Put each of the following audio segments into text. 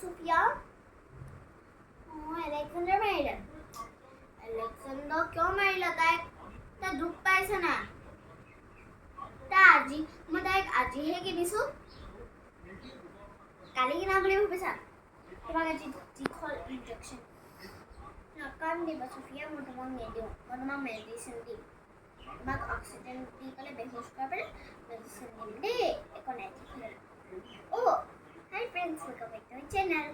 Sophia. Alexander মাৰিলে Alexander কিয় মাৰিলে তাইক তাই দুখ পাইছে না আজি মই তাইক আজিহে কিনিছো কালি কিনা বুলি ভাবিছা তোমাক আজি দীঘল ইনজেকশ্যন নাকাম দিবা Sophia মই তোমাক নিদিওঁ মই তোমাক মেডিচিন দিম তোমাক অক্সিজেন দি পেলাই বেহুচ কৰাবলৈ মেডিচিন দিম দেই একো নাই Hi friends, welcome back to my channel.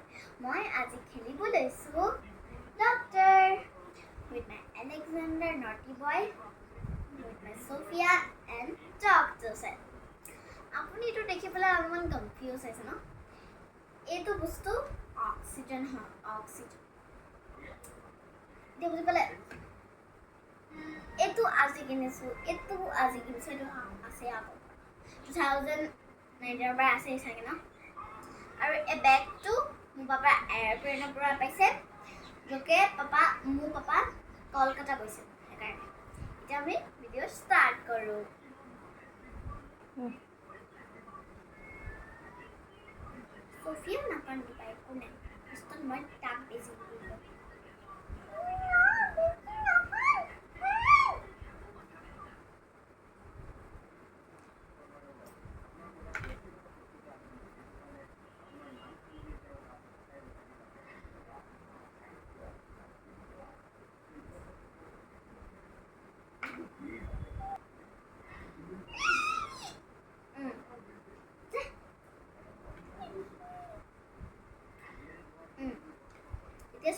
মই আজি খেলিব লৈছো Doctor with my Alexander naughty boy with my Sophia and Dr. Sen. আপুনি তো দেখি পেলাই অলপমান কনফিউজ হৈছে ন এইটো বস্তু অক্সিজেন হয় অক্সিজেন দেখি পেলাই এইটো আজি কিনিছো এইটো আছে আকৌ 2009 পৰা আছে চাগে ন আৰু এই বেগটো মোৰ পাপা এয়াৰপ্লেনৰ পৰা পাইছে যোকে মোৰ পাপা কলকাতা গৈছে সেইকাৰণে এতিয়া আমি ভিডিঅ' ষ্টাৰ্ট কৰোঁ Sophia নাপান পাই কোনে ফাৰ্ষ্টত মই তাক বেছি দিলোঁ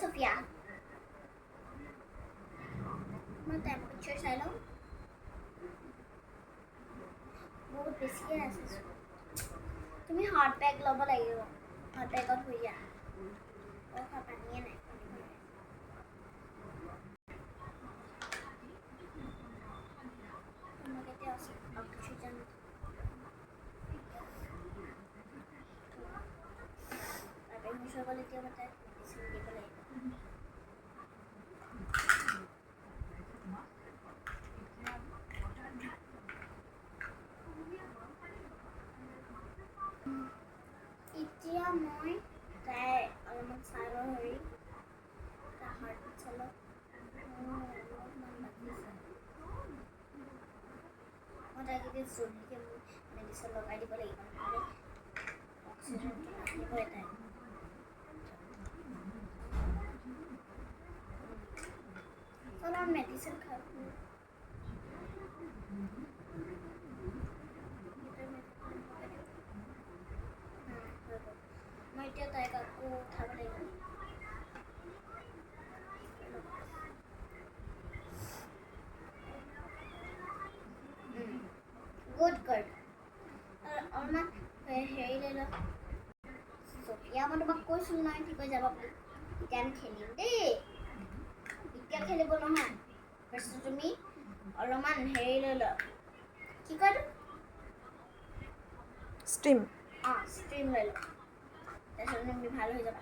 Sophia মই টেম্পারেচার চাইলাম বহুত বেছিকে আছে তুমি হট ব্যাগ ল'ব লাগিব হট ব্যাগত হৈ যা পানীয়ে নাই অক্সিজেন এতিয়া মতে দিব লাগিব এতিয়া মই তাই অলপমান চালো হেৰি তাৰ হাৰ্টবিট চালো মই তাইক এতিয়া জলদিকে মেডিচিন লগাই দিব লাগিব নহ'লে অক্সিজেনটো নাহিবই তাই চলো মেডিচিন খাওঁ মই এতিয়া তাইক আকৌ উঠাব লাগিব গুড অলপমান হেৰি লৈ লওঁ Sophia মই তোমাক কৈছিলোঁ নহয় ঠিক হৈ যাব বুলি এতিয়া আমি খেলিম দেই এতিয়া খেলিব নহয় ফাৰ্ষ্ট তুমি অলপমান হেৰি লৈ লওঁ কি কয় ষ্ট্ৰীম ষ্ট্ৰীম লৈ লওঁ তাৰপিছত তুমি ভাল হৈ যাবা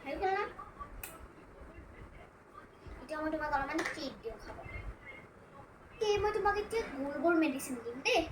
হৈ গ'ল না এতিয়া মই তোমাক অলপমান ট্ৰিট দিওঁ খাব মই তোমাক এতিয়া গোল গোল মেডিচিন দিম দেই